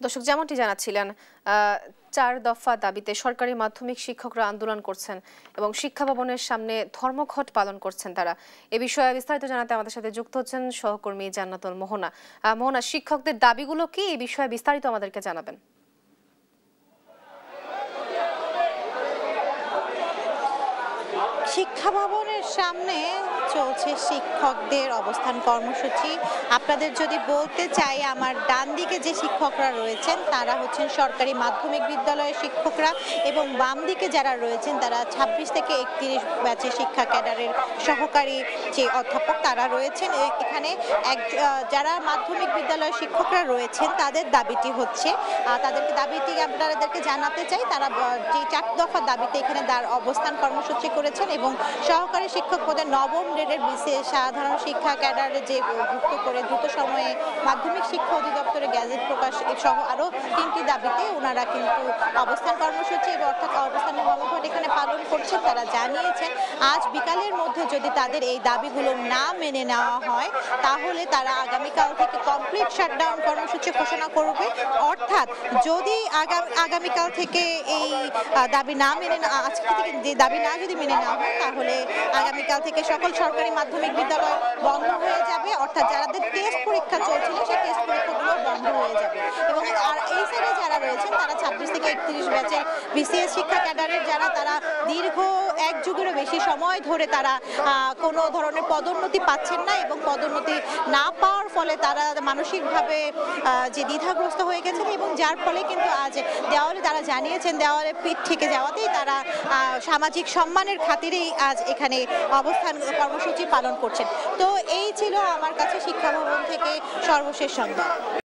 দর্শক যেমনটি জানাচ্ছিলেন ৪ দফা দাবিতে সরকারি মাধ্যমিক শিক্ষকরা আন্দোলন করছেন এবং শিক্ষা ভবনের সামনে ধর্মঘট পালন করছেন তারা। এ বিষয়ে বিস্তারিত জানাতে আমাদের সাথে যুক্ত হচ্ছেন সহকর্মী জান্নাতুল মোহনা। মোহনা, শিক্ষকদের দাবিগুলো কি, এই বিষয়ে বিস্তারিত আমাদেরকে জানাবেন। শিক্ষা ভবনের সামনে চলছে শিক্ষকদের অবস্থান কর্মসূচি। আপনাদের যদি বলতে চাই, আমার ডান দিকে যে শিক্ষকরা রয়েছেন তারা হচ্ছেন সরকারি মাধ্যমিক বিদ্যালয়ের শিক্ষকরা এবং বাম দিকে যারা রয়েছেন তারা ২৬ থেকে ৩১ ব্যাচে শিক্ষা ক্যাডারের সহকারী যে অধ্যাপক তারা রয়েছেন। এখানে যারা মাধ্যমিক বিদ্যালয়ের শিক্ষকরা রয়েছেন তাদের দাবিটি হচ্ছে, তাদেরকে দাবিটি আপনাদেরকে জানাতে চাই, তারা যে ৪ দফা দাবিতে এখানে অবস্থান কর্মসূচি করেছেন এবং সহকারী শিক্ষক পদে নবম গ্রেডের বিসিএস সাধারণ শিক্ষা ক্যাডারে যে যুক্ত করে দ্রুত সময়ে মাধ্যমিক শিক্ষা অধিদপ্তরে গ্যাজেট প্রকাশ সহ আরও ৩টি দাবিতে ওনারা কিন্তু অবস্থান কর্মসূচি অর্থাৎ অবস্থানের কর্মঘট এখানে পালন করছেন। তারা জানিয়েছেন আজ বিকালের মধ্যে যদি তাদের এই দাবিগুলো না মেনে নেওয়া হয় তাহলে তারা আগামীকাল থেকে কমপ্লিট শাটডাউন কর্মসূচি ঘোষণা করবে। অর্থাৎ যদি আগামীকাল থেকে এই দাবি না মেনে আজকে থেকে যে দাবি না যদি মেনে নেওয়া হয় তাহলে আগামীকাল থেকে সকল সরকারি মাধ্যমিক বিদ্যালয় বন্ধ হয়ে যাবে। অর্থাৎ যাদের টেস্ট পরীক্ষা চলছিল সেই টেস্ট পরীক্ষাগুলো বন্ধ হয়ে যাবে এবং আর এই সাইডে যারা রয়েছেন তারা ২৬ থেকে ৩১ ব্যাচের বিসিএস শিক্ষা ক্যাডারের যারা তারা দীর্ঘ এক যুগেরও বেশি সময় ধরে তারা কোনো ধরনের পদোন্নতি পাচ্ছেন না এবং পদোন্নতি না পাওয়ার ফলে তারা মানসিকভাবে যে দ্বিধাগ্রস্ত হয়ে গেছেন এবং যার ফলে কিন্তু আজ দেওয়ালে তারা জানিয়েছেন দেওয়ালে পিঠ থেকে যাওয়াতেই তারা সামাজিক সম্মানের খাতিরেই আজ এখানে অবস্থান কর্মসূচি পালন করছেন। তো এই ছিল আমার কাছে শিক্ষা ভবন থেকে সর্বশেষ সংবাদ।